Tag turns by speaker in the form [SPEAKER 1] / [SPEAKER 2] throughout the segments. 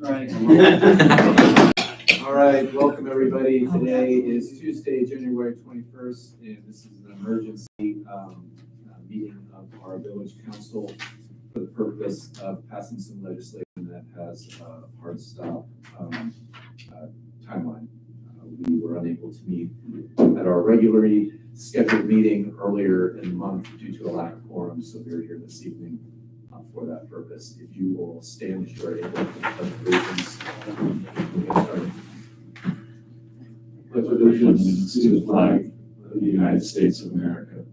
[SPEAKER 1] Right.
[SPEAKER 2] All right, welcome everybody. Today is Tuesday, January 21st, and this is an emergency meeting of our village council for the purpose of passing some legislation that has a hard stop timeline. We were unable to meet at our regularly scheduled meeting earlier in the month due to a lack of quorum, so we're here this evening for that purpose. If you will stand as you are able to pledge allegiance, we'll get started.
[SPEAKER 3] Pledge allegiance to the flag of the United States of America,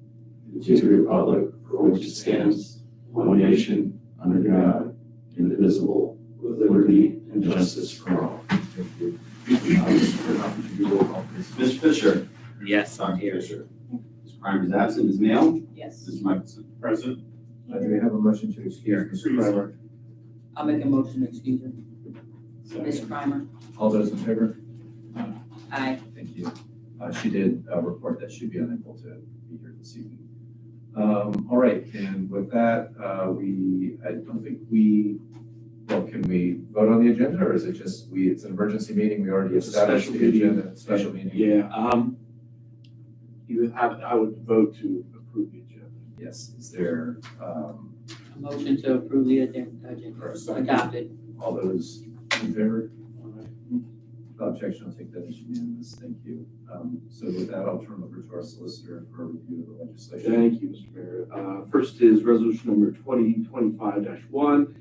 [SPEAKER 3] to the republic for which it stands, one nation, under God, indivisible, with liberty and justice for all.
[SPEAKER 2] Thank you.
[SPEAKER 4] Mr. Fisher.
[SPEAKER 1] Yes, I'm here.
[SPEAKER 4] Fisher. Mr. Primer is absent. Ms. Mail.
[SPEAKER 5] Yes.
[SPEAKER 4] Mr. Michelson.
[SPEAKER 3] Present.
[SPEAKER 2] Do we have a motion to excuse Mr. Primer?
[SPEAKER 5] I'll make a motion to excuse her. Ms. Primer.
[SPEAKER 2] All those in favor?
[SPEAKER 5] Aye.
[SPEAKER 2] Thank you. She did report that she'd be unable to be here this evening. All right, and with that, I don't think can we vote on the agenda, or is it just it's an emergency meeting? We already established the agenda, special meeting.
[SPEAKER 3] Yeah, I would vote to approve the agenda.
[SPEAKER 2] Yes, is there,
[SPEAKER 5] A motion to approve the agenda. Adopted.
[SPEAKER 2] all those in favor? Without objection, I'll take that as unanimous. Thank you. So with that, I'll turn over to our solicitor for a review of the legislation.
[SPEAKER 3] Thank you, Mr. Mayor. First is resolution number 2025-1,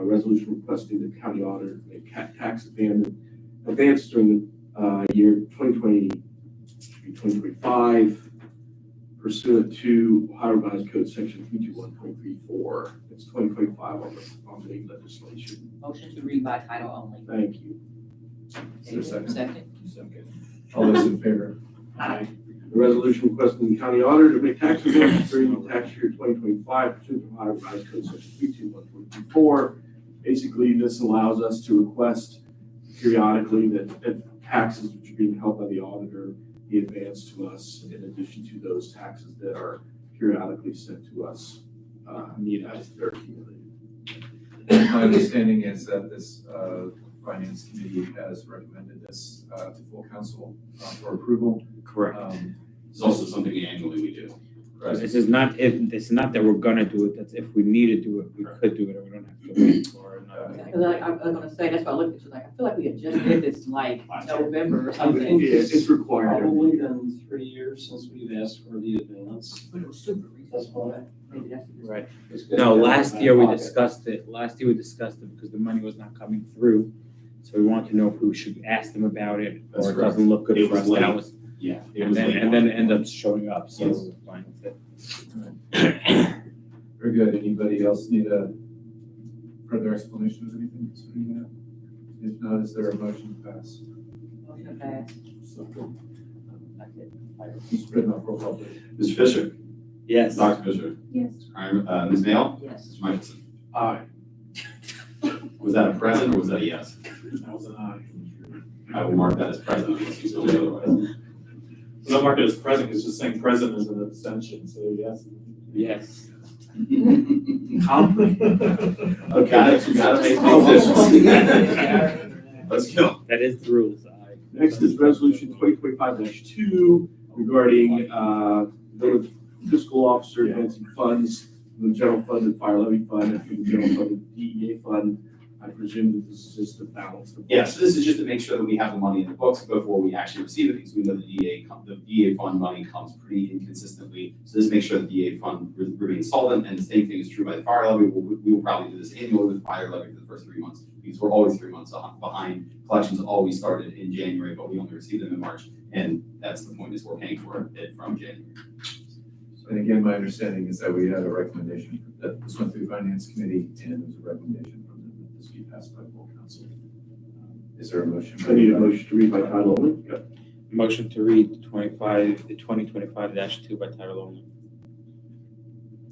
[SPEAKER 3] resolution requesting the county auditor make tax advance during the year 2025 pursuant to Ohio Revised Code section 321.34. It's 2025 on the legislation.
[SPEAKER 5] Motion to read by title only.
[SPEAKER 3] Thank you.
[SPEAKER 2] Is there a second?
[SPEAKER 5] Second.
[SPEAKER 2] Second. All those in favor?
[SPEAKER 5] Aye.
[SPEAKER 3] The resolution requesting the county auditor to make tax advances during the tax year 2025 pursuant to Ohio Revised Code section 321.34. Basically, this allows us to request periodically that taxes which are being held by the auditor be advanced to us in addition to those taxes that are periodically sent to us as they're accumulated.
[SPEAKER 2] My understanding is that this Finance Committee has recommended this to full council for approval.
[SPEAKER 1] Correct.
[SPEAKER 4] It's also something annually we do.
[SPEAKER 1] This is not it's not that we're gonna do it, that's if we need to do it, we could do it, or we don't have to wait for another.
[SPEAKER 5] Because I'm gonna say, that's why I looked at you like, I feel like we had just did this like November or something.
[SPEAKER 3] It's required.
[SPEAKER 6] Probably been 3 years since we've asked for the advance.
[SPEAKER 5] But it was super recent. Maybe that's the-
[SPEAKER 1] Right.
[SPEAKER 6] It's good
[SPEAKER 1] No,
[SPEAKER 6] to have
[SPEAKER 1] last
[SPEAKER 6] it in
[SPEAKER 1] year we
[SPEAKER 6] our pocket.
[SPEAKER 1] discussed it. Last year we discussed it because the money was not coming through. So we wanted to know if we should ask them about it,
[SPEAKER 4] That's
[SPEAKER 1] or it
[SPEAKER 4] correct.
[SPEAKER 1] doesn't look good
[SPEAKER 4] It
[SPEAKER 1] for
[SPEAKER 4] was
[SPEAKER 1] us.
[SPEAKER 4] late.
[SPEAKER 1] That was,
[SPEAKER 4] Yeah. It
[SPEAKER 1] and
[SPEAKER 4] was
[SPEAKER 1] then
[SPEAKER 4] late
[SPEAKER 1] and then
[SPEAKER 4] on.
[SPEAKER 1] it ended up showing up, so
[SPEAKER 4] Yes.
[SPEAKER 1] we're fine with it.
[SPEAKER 2] Very good. Anybody else need a further explanation of anything concerning that? If not, is there a motion to pass?
[SPEAKER 5] Motion to pass.
[SPEAKER 2] Mr. Brittenhoff, roll call please.
[SPEAKER 4] Mr. Fisher.
[SPEAKER 1] Yes.
[SPEAKER 4] Dr. Fisher.
[SPEAKER 5] Yes.
[SPEAKER 4] Ms. Mail.
[SPEAKER 5] Yes.
[SPEAKER 4] Mr. Michelson.
[SPEAKER 3] Aye.
[SPEAKER 4] Was that a present or was that a yes?
[SPEAKER 3] That was an aye.
[SPEAKER 4] I will mark that as present unless you say otherwise.
[SPEAKER 6] So I'll mark it as present, because just saying present is an abstention, so yes.
[SPEAKER 1] Yes.
[SPEAKER 4] Okay, got it. Let's go.
[SPEAKER 1] That is the rules.
[SPEAKER 3] Next is resolution 2025-2 regarding village fiscal officer advancing funds from the general fund and fire levy fund, and from the general fund and DEA fund. I presume that this is just to balance the.
[SPEAKER 4] Yeah, so this is just to make sure that we have the money in the books before we actually receive it, because we know the DA fund money comes pretty inconsistently. So this makes sure the DA fund remains solvent, and the same thing is true by the fire levy. We will probably do this annually with fire levy for the first 3 months, because we're always 3 months behind. Collections always started in January, but we only receive them in March, and that's the point, is we're paying for it from January.
[SPEAKER 2] And again, my understanding is that we had a recommendation that this went through Finance Committee, and there was a recommendation from them that this be passed by full council. Is there a motion?
[SPEAKER 3] I need a motion to read by title only.
[SPEAKER 1] Motion to read 2025-2 by title only.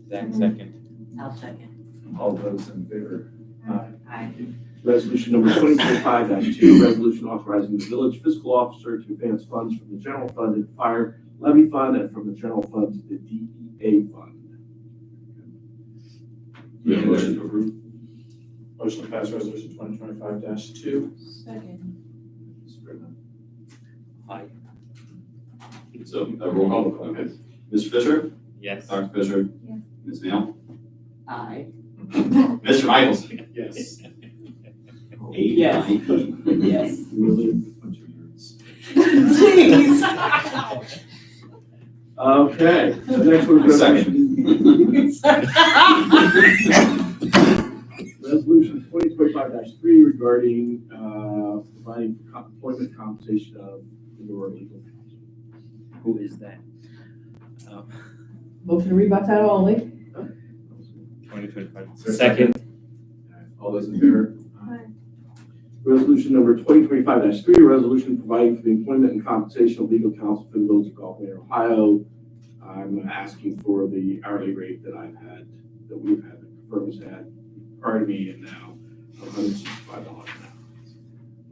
[SPEAKER 1] Zach, second.
[SPEAKER 5] I'll second.
[SPEAKER 2] All those in favor?
[SPEAKER 5] Aye.
[SPEAKER 3] Resolution number 2025-2, resolution authorizing the village fiscal officer to advance funds from the general fund and fire levy fund, and from the general fund to the DEA fund.
[SPEAKER 4] Do we have a motion to approve?
[SPEAKER 6] Motion to pass resolution 2025-2.
[SPEAKER 5] Second.
[SPEAKER 1] Aye.
[SPEAKER 4] So, roll call, okay. Mr. Fisher?
[SPEAKER 1] Yes.
[SPEAKER 4] Dr. Fisher?
[SPEAKER 5] Yes.
[SPEAKER 4] Ms. Mail?
[SPEAKER 5] Aye.
[SPEAKER 4] Mr. Michaels?
[SPEAKER 6] Yes.
[SPEAKER 5] Yes. Yes.
[SPEAKER 2] Really? Bunch of nerds.
[SPEAKER 5] Jeez.
[SPEAKER 3] Okay, the next one is Resolution 2025-3 regarding providing employment compensation of your legal counsel.
[SPEAKER 1] Who is that?
[SPEAKER 5] Motion to read by title only.
[SPEAKER 1] 2025.
[SPEAKER 2] Is there a
[SPEAKER 1] Second.
[SPEAKER 2] All those in favor?
[SPEAKER 3] Resolution number 2025-3, a resolution providing for the employment and compensation of legal counsel for the village of Gulf Manor, Ohio. I'm asking for the hourly rate that we've had, the firm has had prior to me and now, $165 an hour.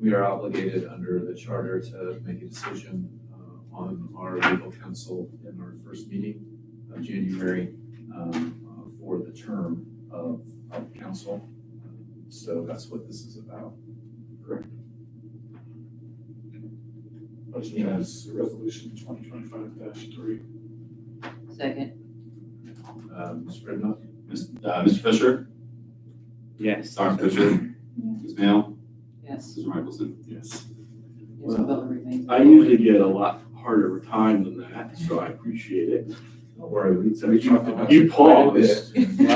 [SPEAKER 2] We are obligated under the charter to make a decision on our legal counsel in our first meeting of January for the term of counsel. So that's what this is about.
[SPEAKER 3] Correct.
[SPEAKER 6] Motion to pass resolution 2025-3.
[SPEAKER 5] Second.
[SPEAKER 2] Mr. Redmond?
[SPEAKER 4] Mr. Fisher?
[SPEAKER 1] Yes.
[SPEAKER 4] Dr. Fisher? Ms. Mail?
[SPEAKER 5] Yes.
[SPEAKER 4] Mr. Michelson?
[SPEAKER 2] Yes.
[SPEAKER 5] Yes, Butler remains.
[SPEAKER 3] I usually get a lot harder time than that, so I appreciate it.
[SPEAKER 2] Don't worry,
[SPEAKER 3] So
[SPEAKER 2] we talked about
[SPEAKER 3] you
[SPEAKER 2] it quite a
[SPEAKER 3] paused.
[SPEAKER 2] bit.
[SPEAKER 3] You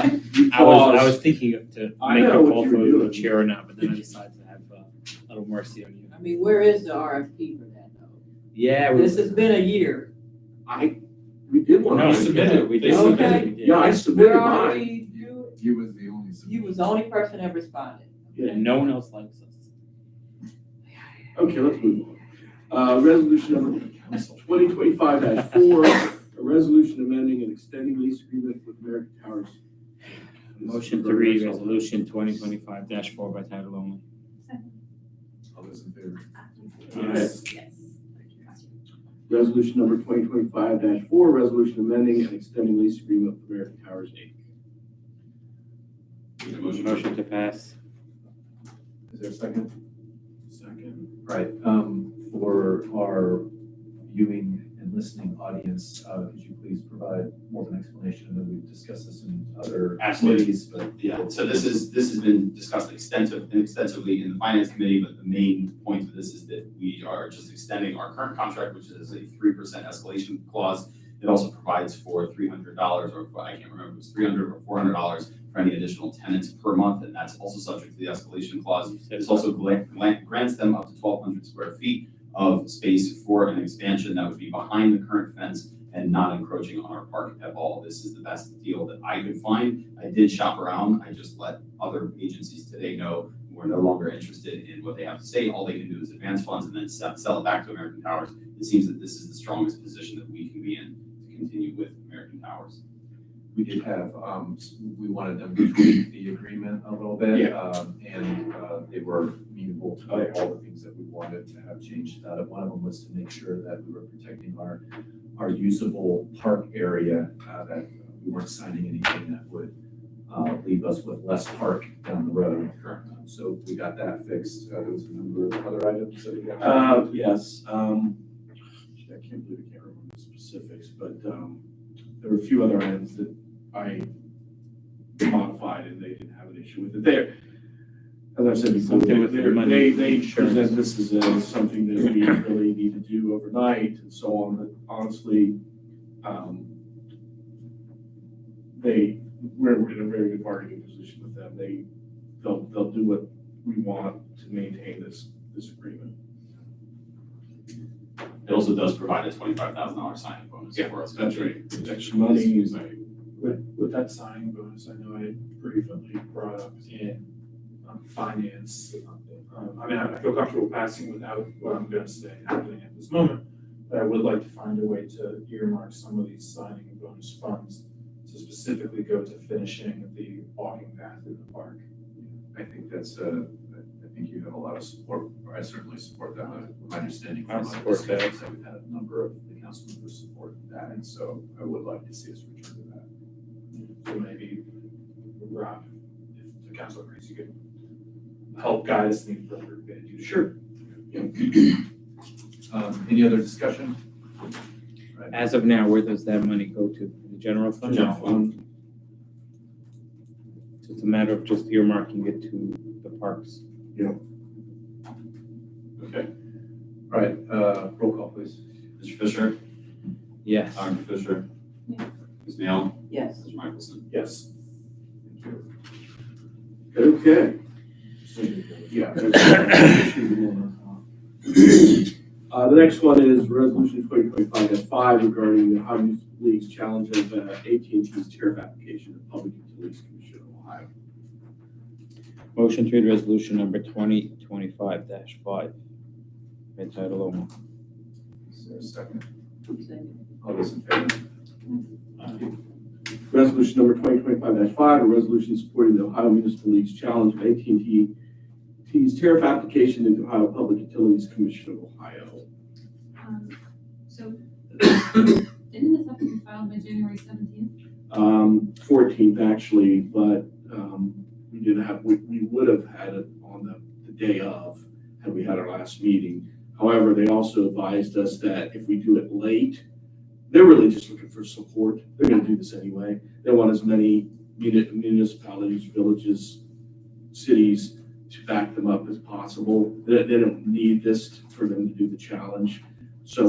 [SPEAKER 1] I
[SPEAKER 3] paused.
[SPEAKER 1] was thinking of to
[SPEAKER 3] I
[SPEAKER 1] make
[SPEAKER 3] know
[SPEAKER 1] a
[SPEAKER 3] what
[SPEAKER 1] call
[SPEAKER 3] you
[SPEAKER 1] for
[SPEAKER 3] were
[SPEAKER 1] the
[SPEAKER 3] doing.
[SPEAKER 1] chair or not, but then I decided to have a little mercy on you.
[SPEAKER 5] I mean, where is the RFP for that though?
[SPEAKER 1] Yeah.
[SPEAKER 5] This has been a year.
[SPEAKER 3] We did one.
[SPEAKER 1] No,
[SPEAKER 6] We
[SPEAKER 1] we
[SPEAKER 6] submitted.
[SPEAKER 1] did. We did.
[SPEAKER 5] Okay.
[SPEAKER 1] submit, we did.
[SPEAKER 3] Yeah, I submitted
[SPEAKER 5] Where
[SPEAKER 3] mine.
[SPEAKER 5] are we?
[SPEAKER 2] You was the only.
[SPEAKER 5] You was the only person that responded.
[SPEAKER 1] And no one else likes us.
[SPEAKER 3] Okay, let's move on. Resolution number 2025-4, a resolution amending and extending lease agreement with American Towers.
[SPEAKER 1] Motion to read resolution 2025-4 by title only.
[SPEAKER 2] All those in favor?
[SPEAKER 1] Yes.
[SPEAKER 5] Yes.
[SPEAKER 3] Resolution number 2025-4, resolution amending and extending lease agreement with American Towers, Inc.
[SPEAKER 4] Need a motion?
[SPEAKER 1] Motion to pass.
[SPEAKER 2] Is there a second?
[SPEAKER 6] Second.
[SPEAKER 2] Right, for our viewing and listening audience, could you please provide more of an explanation? I know we've discussed this in other
[SPEAKER 4] Absolutely.
[SPEAKER 2] committees, but.
[SPEAKER 4] Yeah, so this has been discussed extensively in the finance committee, but the main point of this is that we are just extending our current contract, which is a 3% escalation clause. It also provides for $300, or I can't remember, it was $300 or $400 for any additional tenants per month, and that's also subject to the escalation clause. This also grants them up to 1,200 square feet of space for an expansion that would be behind the current fence and not encroaching on our park at all. This is the best deal that I could find. I did shop around. I just let other agencies today know we're no longer interested in what they have to say. All they can do is advance funds and then sell it back to American Towers. It seems that this is the strongest position that we can be in to continue with American Towers.
[SPEAKER 2] We did have, we wanted them to tweak the agreement a little bit. And they were amenable to all the things that we wanted to have changed. One of them was to make sure that we were protecting our usable park area, that we weren't signing anything that would leave us with less park down the road.
[SPEAKER 4] Correct.
[SPEAKER 2] So we got that fixed. There was a number of other items that we got.
[SPEAKER 3] Yes. I can't believe I can't remember the specifics, but there were a few other items that I modified and they didn't have an issue with it. There, as I said before,
[SPEAKER 1] Something with the money
[SPEAKER 3] they
[SPEAKER 1] insurance.
[SPEAKER 3] present this as something that we really need to do overnight and so on, but honestly, we're in a very good bargaining position with them. They'll do what we want to maintain this agreement.
[SPEAKER 4] It also does provide a $25,000 signing bonus for us.
[SPEAKER 3] That's right. Extra money.
[SPEAKER 6] With that signing bonus, I know I briefly brought up in finance. I mean, I feel comfortable passing without what I'm going to say happening at this moment, but I would like to find a way to earmark some of these signing bonus funds to specifically go to finishing the walking path in the park.
[SPEAKER 2] I think that's, I think you have a lot of support, or I certainly support that. My understanding
[SPEAKER 1] I
[SPEAKER 2] from
[SPEAKER 1] support
[SPEAKER 2] our
[SPEAKER 1] that.
[SPEAKER 2] discussions that we've had a number of the council members support that, and so I would like to see us return to that.
[SPEAKER 6] So maybe, Rob, if the council agrees, you could help guide us in the appropriate way.
[SPEAKER 2] Sure. Any other discussion? Right.
[SPEAKER 1] As of now, where does that money go to? The general fund?
[SPEAKER 2] General fund.
[SPEAKER 1] So it's a matter of just earmarking it to the parks.
[SPEAKER 2] Okay. All right, roll call, please.
[SPEAKER 4] Mr. Fisher,
[SPEAKER 1] Yes.
[SPEAKER 4] Dr. Fisher,
[SPEAKER 5] Yeah.
[SPEAKER 4] Ms. Nail,
[SPEAKER 5] Yes.
[SPEAKER 4] Mr. Michelson.
[SPEAKER 6] Yes.
[SPEAKER 3] Okay. Yeah. The next one is resolution 2025-5 regarding the Ohio Municipal League's challenge of AT&T's tariff application to the Public Utilities Commission of Ohio.
[SPEAKER 1] Motion to read resolution number 2025-5. By title only.
[SPEAKER 2] Is there a second?
[SPEAKER 5] Second.
[SPEAKER 2] All those in favor?
[SPEAKER 3] Resolution number 2025-5, a resolution supporting the Ohio Municipal League's challenge of AT&T's tariff application into Ohio Public Utilities Commission of Ohio.
[SPEAKER 7] So, didn't this have to be filed by January 17th?
[SPEAKER 3] 14th actually, but we didn't have, we would have had it on the day of, had we had our last meeting. However, they also advised us that if we do it late, they're really just looking for support. They're gonna do this anyway. They want as many municipalities, villages, cities to back them up as possible. They don't need this for them to do the challenge. So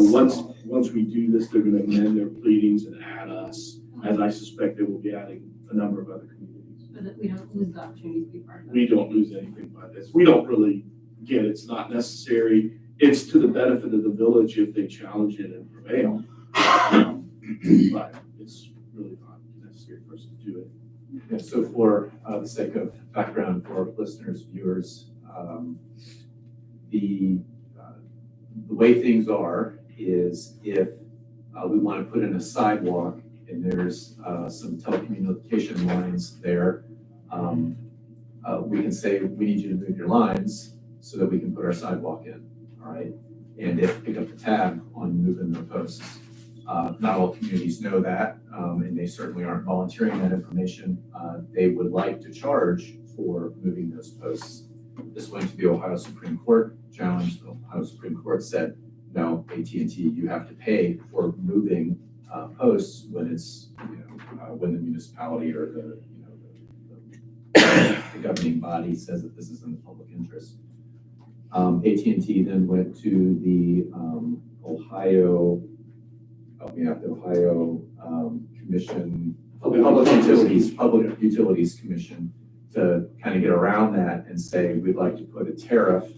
[SPEAKER 3] once we do this, they're gonna amend their pleadings and add us, as I suspect they will be adding a number of other communities.
[SPEAKER 7] But that we don't lose the opportunity to be part of it.
[SPEAKER 3] We don't lose anything by this. We don't really get it's not necessary. It's to the benefit of the village if they challenge it and prevail. But it's really not necessary for us to do it.
[SPEAKER 2] Yeah, so for the sake of background for listeners, viewers, the way things are is if we want to put in a sidewalk and there's some telecommunication lines there, we can say, we need you to move your lines so that we can put our sidewalk in, all right? And if pick up the tab on moving the posts. Not all communities know that, and they certainly aren't volunteering that information. They would like to charge for moving those posts. This went to the Ohio Supreme Court, challenged. The Ohio Supreme Court said, no, AT&T, you have to pay for moving posts when it's, when the municipality or the governing body says that this is in the public interest. AT&T then went to the Ohio Commission, Public Utilities Commission, to kind of get around that and say, we'd like to put a tariff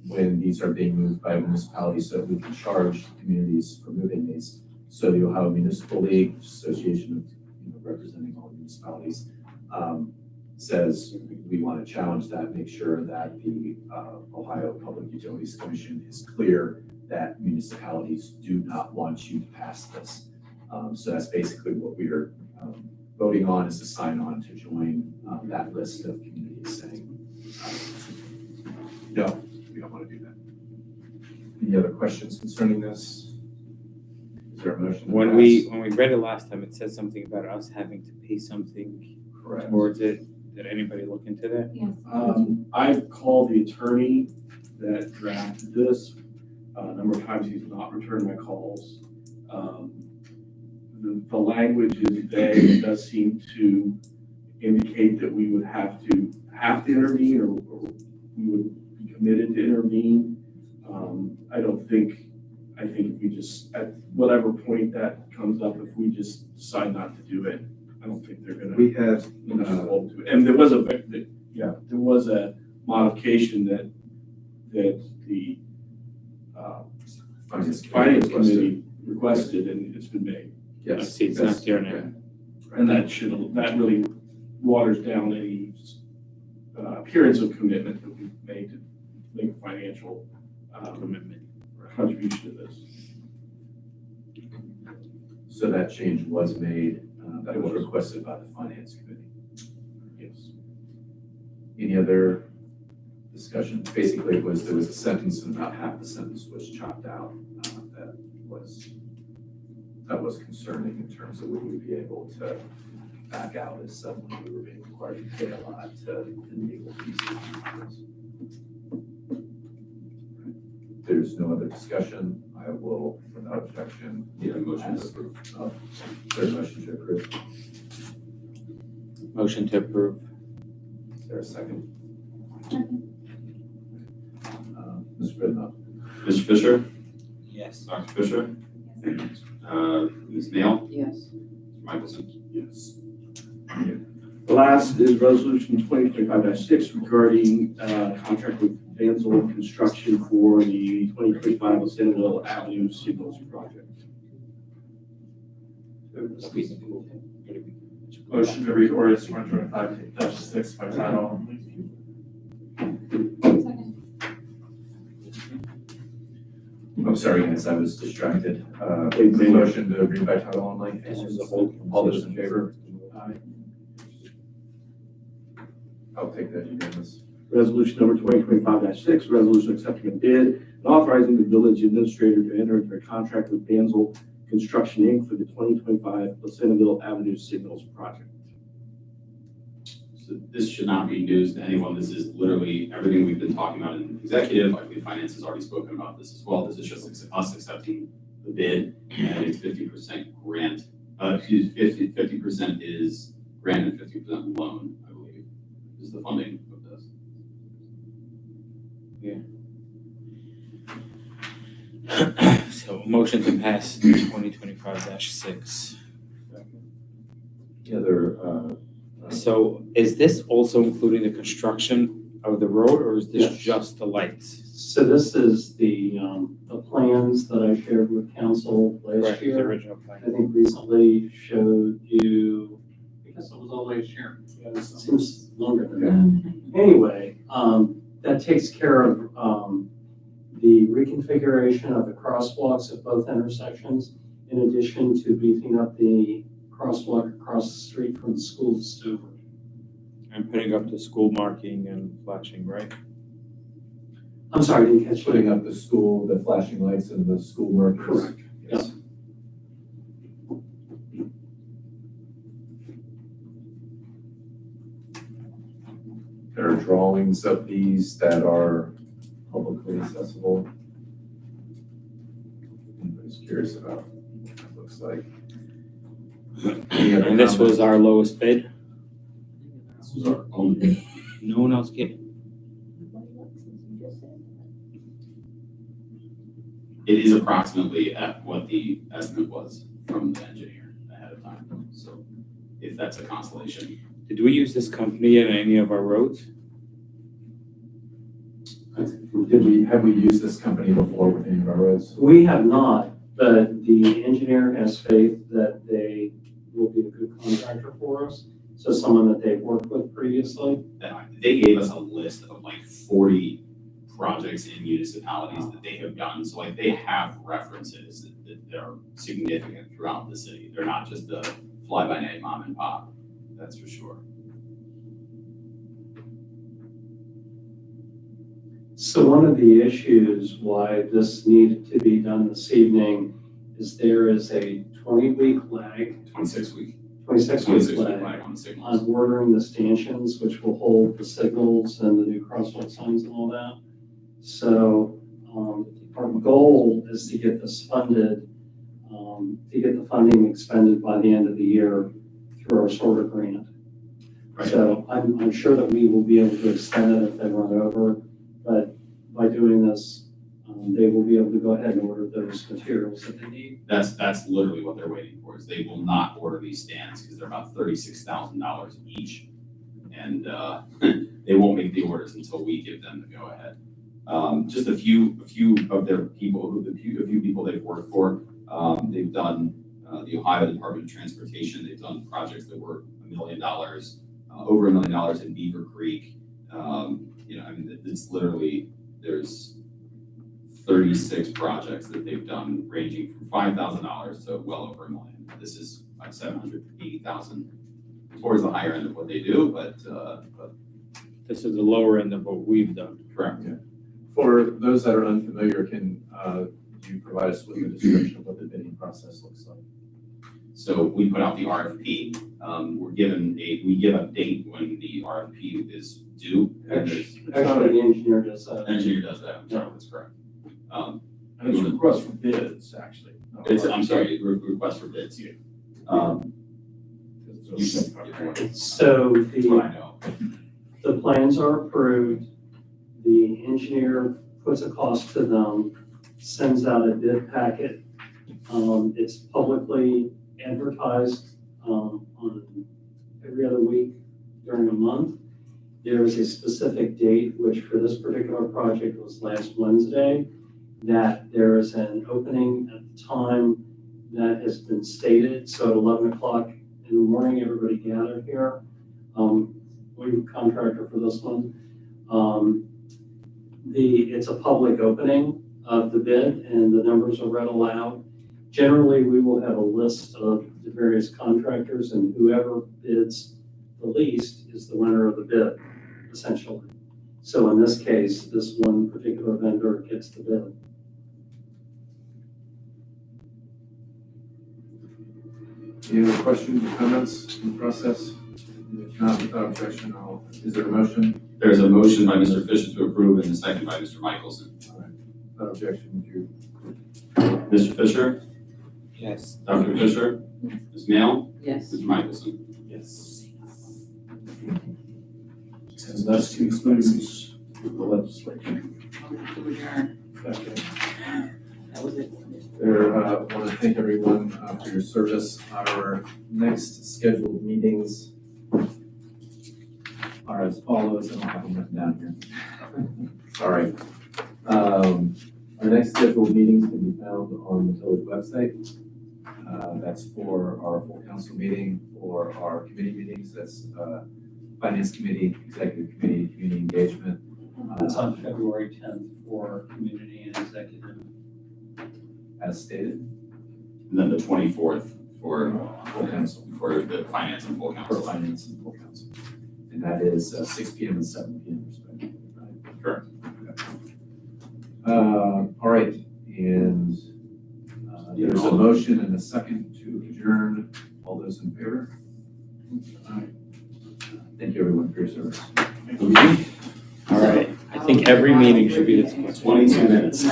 [SPEAKER 2] when these are being moved by municipalities so that we can charge communities for moving these. So the Ohio Municipal League, Association of representing all municipalities, says we want to challenge that, make sure that the Ohio Public Utilities Commission is clear that municipalities do not want you to pass this. So that's basically what we are voting on, is to sign on to join that list of communities saying, no, we don't want to do that. Any other questions concerning this? Is there a motion? to
[SPEAKER 1] When
[SPEAKER 2] pass?
[SPEAKER 1] we read it last time, it said something about us having to pay something
[SPEAKER 2] Correct.
[SPEAKER 1] towards it. Did anybody look into that?
[SPEAKER 7] Yes.
[SPEAKER 3] I've called the attorney that drafted this. A number of times he's not returned my calls. The language is vague. It does seem to indicate that we would have to intervene, or we would be committed to intervene. I think if we just, at whatever point that comes up, if we just decide not to do it, I don't think they're gonna.
[SPEAKER 2] We have,
[SPEAKER 3] hold to it. And there was a modification that the Finance Committee requested, and it's been made.
[SPEAKER 1] I
[SPEAKER 2] yes.
[SPEAKER 1] see it's not there now.
[SPEAKER 3] And that really waters down any appearance of commitment that we've made to make a financial commitment or contribution to this.
[SPEAKER 2] So that change was made, that was requested by the Finance Committee.
[SPEAKER 3] Yes.
[SPEAKER 2] Any other discussion? Basically, there was a sentence and about half the sentence was chopped out. That was concerning in terms of would we be able to back out is suddenly we were being required to pay a lot to enable pieces. There's no other discussion. I will, without objection,
[SPEAKER 4] Need a motion to
[SPEAKER 2] ask-
[SPEAKER 4] approve.
[SPEAKER 2] Third motion to approve.
[SPEAKER 1] Motion to approve.
[SPEAKER 2] Is there a second?
[SPEAKER 7] Second.
[SPEAKER 2] Mr. Bidnow?
[SPEAKER 4] Mr. Fisher,
[SPEAKER 1] Yes.
[SPEAKER 4] Dr. Fisher, Ms. Nail,
[SPEAKER 5] Yes.
[SPEAKER 4] Mr. Michelson.
[SPEAKER 3] Yes. The last is resolution 2025-6 regarding contract with Vanzel Construction for the 2025 Centerville Avenue Signals Project.
[SPEAKER 6] Motion to read ordinance 2025-6 by title only.
[SPEAKER 7] Second.
[SPEAKER 2] I'm sorry, guys, I was distracted.
[SPEAKER 3] Wait, wait.
[SPEAKER 2] Motion to read by title only.
[SPEAKER 1] This is a whole.
[SPEAKER 2] All those in favor?
[SPEAKER 6] Aye.
[SPEAKER 2] I'll take that unanimous.
[SPEAKER 3] Resolution number 2025-6, resolution accepting a bid and authorizing the village administrator to enter into a contract with Vanzel Construction, Inc. for the 2025 Centerville Avenue Signals Project.
[SPEAKER 4] So this should not be news to anyone. This is literally everything we've been talking about in executive. I believe finance has already spoken about this as well. This is just us accepting the bid, and it's 50% grant. 50% is grant and 50% loan, I believe, is the funding of this.
[SPEAKER 1] So motion to pass 2025-6.
[SPEAKER 2] The other,
[SPEAKER 1] So is this also including the construction of the road, or is this
[SPEAKER 8] Yes.
[SPEAKER 1] just the lights?
[SPEAKER 8] So this is the plans that I shared with council last
[SPEAKER 1] Correct, the
[SPEAKER 8] year.
[SPEAKER 1] original
[SPEAKER 8] I
[SPEAKER 1] plan.
[SPEAKER 8] think recently showed you, I guess it was all last year. It seems longer than that. Anyway, that takes care of the reconfiguration of the crosswalks at both intersections, in addition to beefing up the crosswalk across the street from the school to Stover.
[SPEAKER 1] And putting up the school marking and flashing, right?
[SPEAKER 8] I'm sorry, I didn't catch that.
[SPEAKER 2] putting up the school, the flashing lights and the school markers.
[SPEAKER 8] Correct.
[SPEAKER 2] Yes. There are drawings of these that are publicly accessible. Anybody's curious about what that looks like. Any other
[SPEAKER 1] And this was
[SPEAKER 2] comments?
[SPEAKER 1] our lowest bid?
[SPEAKER 4] This was our own bid.
[SPEAKER 1] No one else came?
[SPEAKER 4] It is approximately at what the estimate was from the engineer ahead of time. So if that's a consolation.
[SPEAKER 1] Did we use this company in any of our roads?
[SPEAKER 2] Have we used this company before with any of our roads?
[SPEAKER 8] We have not, but the engineer has faith that they will be a good contractor for us. So someone that they've worked with previously.
[SPEAKER 4] They gave us a list of like 40 projects in municipalities that they have done. So like they have references that are significant throughout the city. They're not just a fly-by-night mom and pop, that's for sure.
[SPEAKER 8] So one of the issues why this needed to be done this evening is there is a 20-week lag,
[SPEAKER 4] 26 week
[SPEAKER 8] 26-week lag
[SPEAKER 4] lag on the signals.
[SPEAKER 8] on ordering the stanchions, which will hold the signals and the new crosswalk signs and all that. So our goal is to get this funded, to get the funding expended by the end of the year through our SORTA grant.
[SPEAKER 4] Right.
[SPEAKER 8] So I'm sure that we will be able to extend it if they run over, but by doing this, they will be able to go ahead and order those materials that they need.
[SPEAKER 4] That's literally what they're waiting for, is they will not order these stands because they're about $36,000 each. And they won't make the orders until we give them the go ahead. Just a few of their people, a few people they've worked for, they've done the Ohio Department of Transportation. They've done projects that were $1 million, over $1 million in Beaver Creek. I mean, it's literally, there's 36 projects that they've done ranging from $5,000 to well over $1 million. This is like $780,000 towards the higher end of what they do, but
[SPEAKER 1] This is the lower end of what we've done.
[SPEAKER 4] correct.
[SPEAKER 2] For those that are unfamiliar, can you provide us with a description of what the bidding process looks like?
[SPEAKER 4] So we put out the RFP, we give a date when the RFP is due. And there's,
[SPEAKER 8] Actually, the engineer does that.
[SPEAKER 4] engineer does that, I'm sorry, that's correct.
[SPEAKER 3] And it's a request for bids, actually.
[SPEAKER 4] I'm sorry, request for bids.
[SPEAKER 3] Yeah.
[SPEAKER 4] You said,
[SPEAKER 8] So
[SPEAKER 4] that's what I know.
[SPEAKER 8] the plans are approved, the engineer puts a cost to them, sends out a bid packet. It's publicly advertised, on every other week during a month. There is a specific date, which for this particular project was last Wednesday, that there is an opening at the time that has been stated. So at 11 o'clock in the morning, everybody gathered here. We contractor for this one. It's a public opening of the bid and the numbers are read aloud. Generally, we will have a list of the various contractors and whoever bids the least is the winner of the bid, essentially. So in this case, this one particular vendor gets the bid.
[SPEAKER 2] Any other questions or comments on the process? If not, without objection, is there a motion?
[SPEAKER 4] There's a motion by Mr. Fisher to approve and a second by Mr. Michelson.
[SPEAKER 2] Without objection, would you?
[SPEAKER 4] Mr. Fisher,
[SPEAKER 1] Yes.
[SPEAKER 4] Dr. Fisher, Ms. Mail,
[SPEAKER 5] Yes.
[SPEAKER 4] Mr. Michelson.
[SPEAKER 3] Yes. And thus concludes the legislation.
[SPEAKER 5] To adjourn. That was it.
[SPEAKER 2] I want to thank everyone for your service. Our next scheduled meetings are as follows. I don't have them written down here. Sorry. Our next scheduled meetings can be found on the village website. That's for our full council meeting, for our committee meetings. That's Finance Committee, Executive Committee, Community Engagement.
[SPEAKER 8] It's on February 10th for community and executive.
[SPEAKER 2] As stated,
[SPEAKER 4] And then the 24th for
[SPEAKER 2] full council.
[SPEAKER 4] for the finance and full
[SPEAKER 2] For
[SPEAKER 4] council.
[SPEAKER 2] finance and full council. And that is 6 p.m. and 7 p.m. respectively, right?
[SPEAKER 4] Correct.
[SPEAKER 2] All right, and there's a motion and a second to adjourn. All those in favor? Thank you, everyone, for your service.
[SPEAKER 1] All right, I think every meeting should be this much.
[SPEAKER 4] 22 minutes.